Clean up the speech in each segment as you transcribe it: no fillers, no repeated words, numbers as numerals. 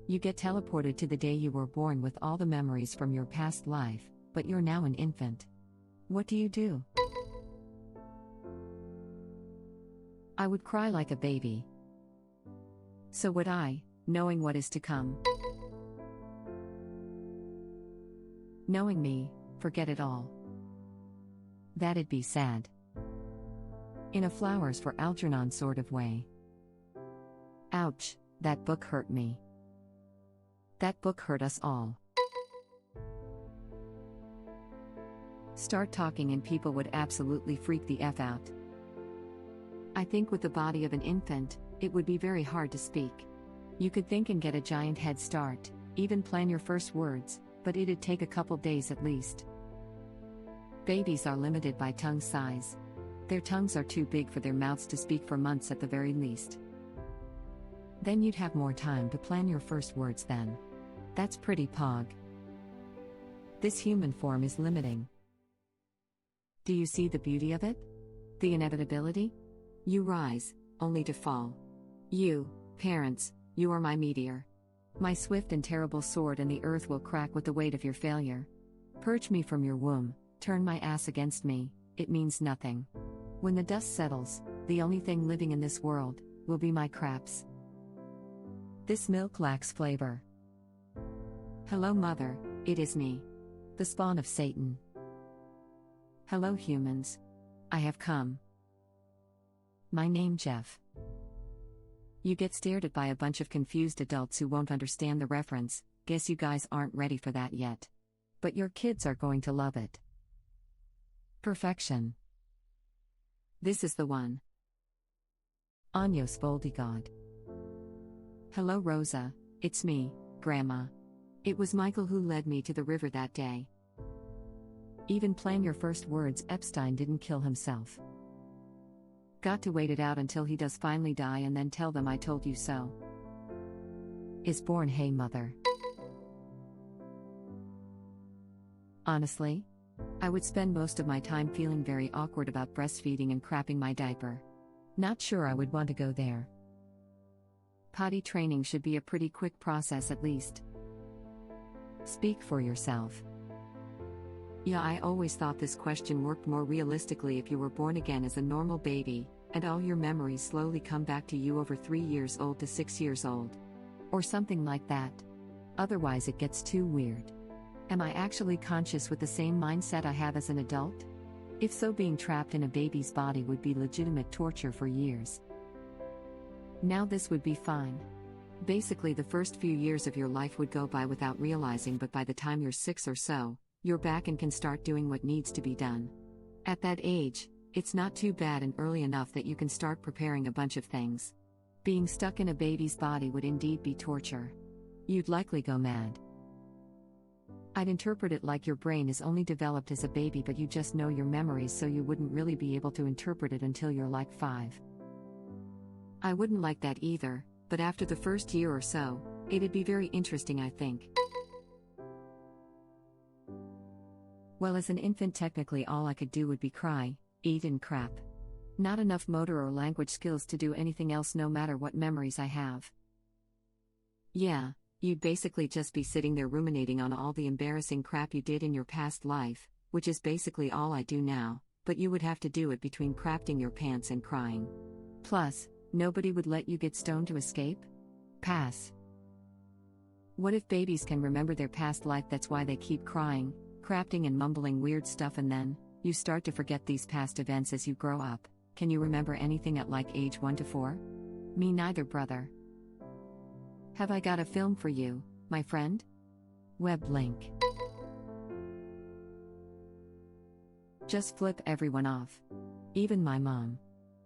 You get teleported to the day you were born with all the memories from your past life, but you're now an infant. What do? I would cry like a baby. So would I, knowing what is to come. Knowing me, forget it all. That'd be sad. In a flowers for Algernon sort of way. Ouch, that book hurt me. That book hurt us all. Start talking and people would absolutely freak the F out. I think with the body of an infant, it would be very hard to speak. You could think and get a giant head start, even plan your first words, but it'd take a couple days at least. Babies are limited by tongue size. Their tongues are too big for their mouths to speak for months at the very least. Then you'd have more time to plan your first words then. That's pretty pog. This human form is limiting. Do you see the beauty of it? The inevitability? You rise, only to fall. You, parents, you are my meteor. My swift and terrible sword, and the earth will crack with the weight of your failure. Purge me from your womb, turn my ass against me, it means nothing. When the dust settles, the only thing living in this world will be my craps. This milk lacks flavor. Hello, mother, it is me, the spawn of Satan. Hello, humans. I have come. My name Jeff. You get stared at by a bunch of confused adults who won't understand the reference. Guess you guys aren't ready for that yet. But your kids are going to love it. Perfection. This is the one. Años Voldigod. Hello, Rosa, it's me, Grandma. It was Michael who led me to the river that day. Even plan your first words, Epstein didn't kill himself. Got to wait it out until he does finally die and then tell them I told you so. Is born, hey mother. Honestly, I would spend most of my time feeling very awkward about breastfeeding and crapping my diaper. Not sure I would want to go there. Potty training should be a pretty quick process at least. Speak for yourself. Yeah, I always thought this question worked more realistically if you were born again as a normal baby, and all your memories slowly come back to you over 3 years old to 6 years old. Or something like that. Otherwise it gets too weird. Am I actually conscious with the same mindset I have as an adult? If so, being trapped in a baby's body would be legitimate torture for years. Now this would be fine. Basically the first few years of your life would go by without realizing, but by the time you're 6 or so, you're back and can start doing what needs to be done. At that age, it's not too bad and early enough that you can start preparing a bunch of things. Being stuck in a baby's body would indeed be torture. You'd likely go mad. I'd interpret it like your brain is only developed as a baby, but you just know your memories, so you wouldn't really be able to interpret it until you're like 5. I wouldn't like that either, but after the first year or so, it'd be very interesting, I think. Well, as an infant, technically all I could do would be cry, eat, and crap. Not enough motor or language skills to do anything else, no matter what memories I have. Yeah, you'd basically just be sitting there ruminating on all the embarrassing crap you did in your past life, which is basically all I do now, but you would have to do it between crapping your pants and crying. Plus, nobody would let you get stoned to escape? Pass. What if babies can remember their past life? That's why they keep crying, crafting and mumbling weird stuff, and then you start to forget these past events as you grow up. Can you remember anything at like age 1 to 4? Me neither, brother. Have I got a film for you, my friend? Web link. Just flip everyone off. Even my mom.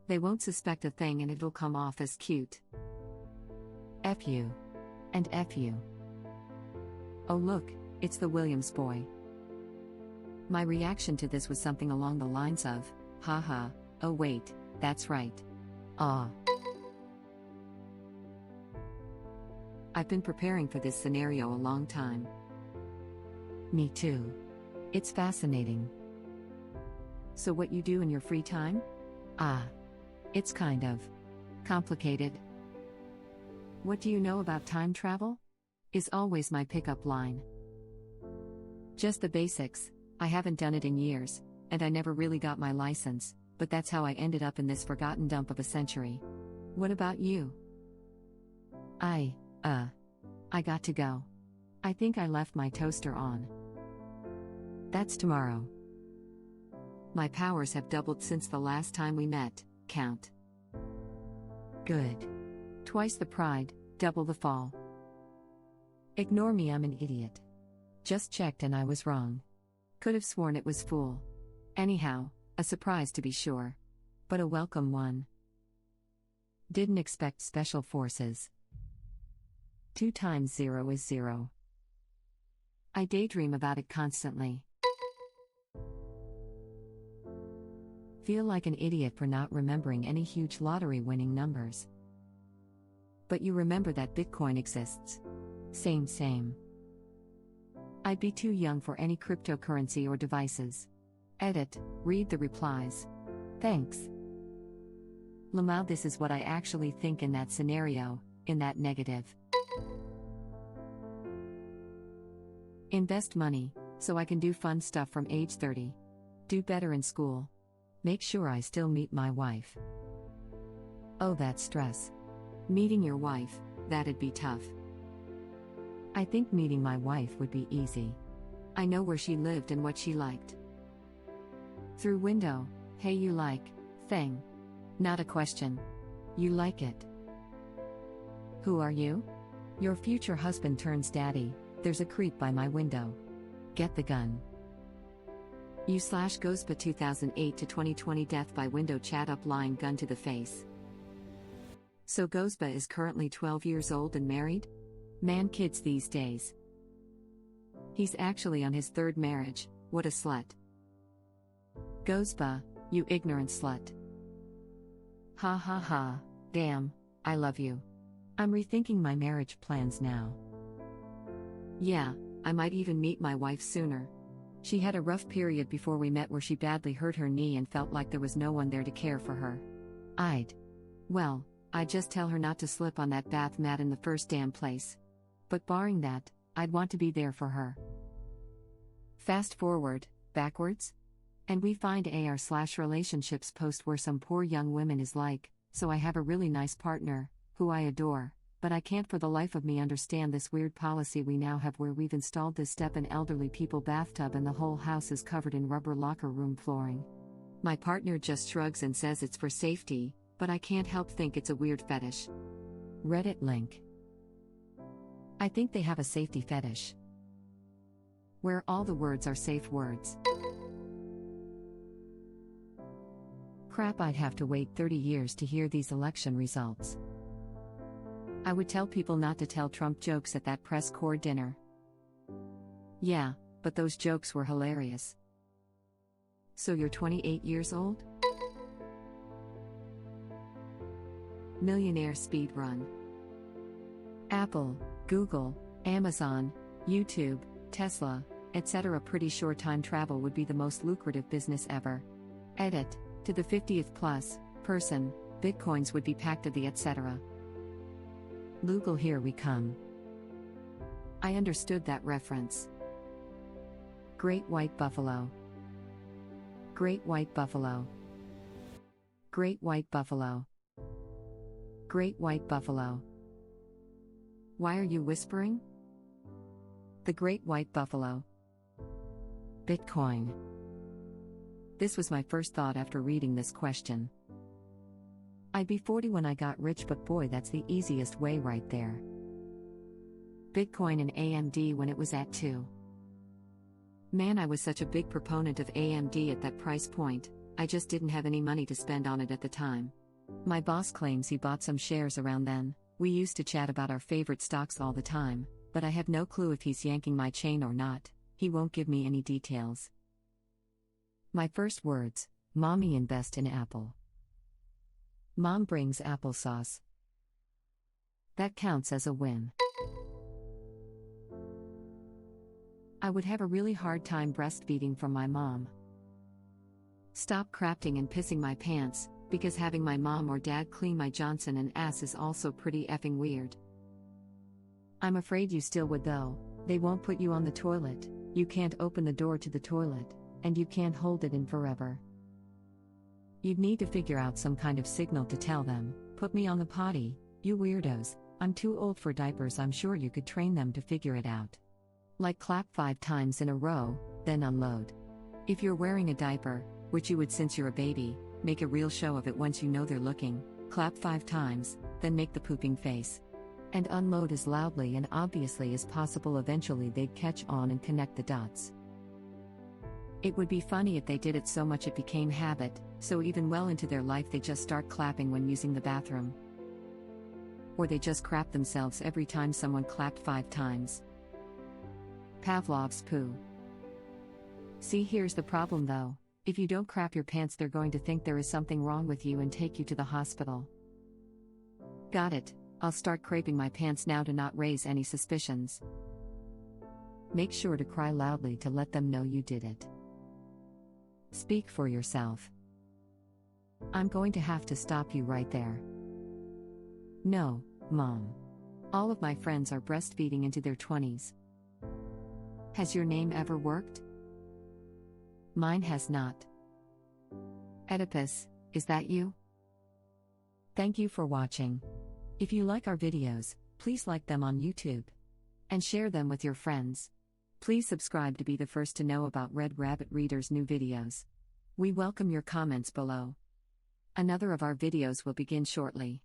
They won't suspect a thing and it'll come off as cute. F you. And F you. Oh look, it's the Williams boy. My reaction to this was something along the lines of, haha, oh wait, that's right. Ah. I've been preparing for this scenario a long time. Me too. It's fascinating. So what you do in your free time? Ah. It's kind of complicated. What do you know about time travel? is always my pickup line. Just the basics. I haven't done it in years, and I never really got my license, but that's how I ended up in this forgotten dump of a century. What about you? I got to go. I think I left my toaster on. That's tomorrow. My powers have doubled since the last time we met, count. Good. Twice the pride, double the fall. Ignore me, I'm an idiot. Just checked and I was wrong. Could have sworn it was fool. Anyhow, a surprise to be sure. But a welcome one. Didn't expect special forces. 2 times 0 is 0. I daydream about it constantly. Feel like an idiot for not remembering any huge lottery winning numbers. But you remember that Bitcoin exists. Same. I'd be too young for any cryptocurrency or devices. Edit, read the replies. Thanks. Lamau, this is what I actually think in that scenario, in that negative. Invest money, so I can do fun stuff from age 30. Do better in school. Make sure I still meet my wife. Oh, that stress. Meeting your wife, that'd be tough. I think meeting my wife would be easy. I know where she lived and what she liked. Through window, hey, you like, thing. Not a question. You like it. Who are you? Your future husband turns daddy, there's a creep by my window. Get the gun. U/Gospa 2008 to 2020 death by window chat up line gun to the face. So Gospa is currently 12 years old and married? Man, kids these days. He's actually on his 3rd marriage, what a slut. Gospa, you ignorant slut. Ha ha ha, damn, I love you. I'm rethinking my marriage plans now. Yeah, I might even meet my wife sooner. She had a rough period before we met where she badly hurt her knee and felt like there was no one there to care for her. I'd just tell her not to slip on that bath mat in the first damn place. But barring that, I'd want to be there for her. Fast forward, backwards? And we find AR/relationships post where some poor young woman is like, so I have a really nice partner, who I adore, but I can't for the life of me understand this weird policy we now have where we've installed this step in elderly people bathtub and the whole house is covered in rubber locker room flooring. My partner just shrugs and says it's for safety, but I can't help think it's a weird fetish. Reddit link. I think they have a safety fetish. Where all the words are safe words. Crap, I'd have to wait 30 years to hear these election results. I would tell people not to tell Trump jokes at that press corps dinner. Yeah, but those jokes were hilarious. So you're 28 years old? Millionaire speed run. Apple, Google, Amazon, YouTube, Tesla, etc. Pretty sure time travel would be the most lucrative business ever. Edit, to the 50th plus person, bitcoins would be packed of the etc. Lugal, here we come. I understood that reference. Great white buffalo. Great white buffalo. Great white buffalo. Great white buffalo. Why are you whispering? The great white buffalo. Bitcoin. This was my first thought after reading this question. I'd be 40 when I got rich, but boy, that's the easiest way right there. Bitcoin and AMD when it was at 2. Man, I was such a big proponent of AMD at that price point, I just didn't have any money to spend on it at the time. My boss claims he bought some shares around then. We used to chat about our favorite stocks all the time, but I have no clue if he's yanking my chain or not. He won't give me any details. My first words, Mommy invest in Apple. Mom brings applesauce. That counts as a win. I would have a really hard time breastfeeding from my mom. Stop crafting and pissing my pants, because having my mom or dad clean my Johnson and ass is also pretty effing weird. I'm afraid you still would though. They won't put you on the toilet, you can't open the door to the toilet, and you can't hold it in forever. You'd need to figure out some kind of signal to tell them, put me on the potty, you weirdos, I'm too old for diapers. I'm sure you could train them to figure it out. Like clap 5 times in a row, then unload. If you're wearing a diaper, which you would since you're a baby, make a real show of it once you know they're looking, clap 5 times, then make the pooping face. And unload as loudly and obviously as possible. Eventually they'd catch on and connect the dots. It would be funny if they did it so much it became habit, so even well into their life they just start clapping when using the bathroom. Or they just crap themselves every time someone clapped 5 times. Pavlov's poo. See, here's the problem though. If you don't crap your pants, they're going to think there is something wrong with you and take you to the hospital. Got it. I'll start craping my pants now to not raise any suspicions. Make sure to cry loudly to let them know you did it. Speak for yourself. I'm going to have to stop you right there. No, Mom. All of my friends are breastfeeding into their 20s. Has your name ever worked? Mine has not. Oedipus, is that you? Thank you for watching. If you like our videos, please like them on YouTube. And share them with your friends. Please subscribe to be the first to know about Red Rabbit Reader's new videos. We welcome your comments below. Another of our videos will begin shortly.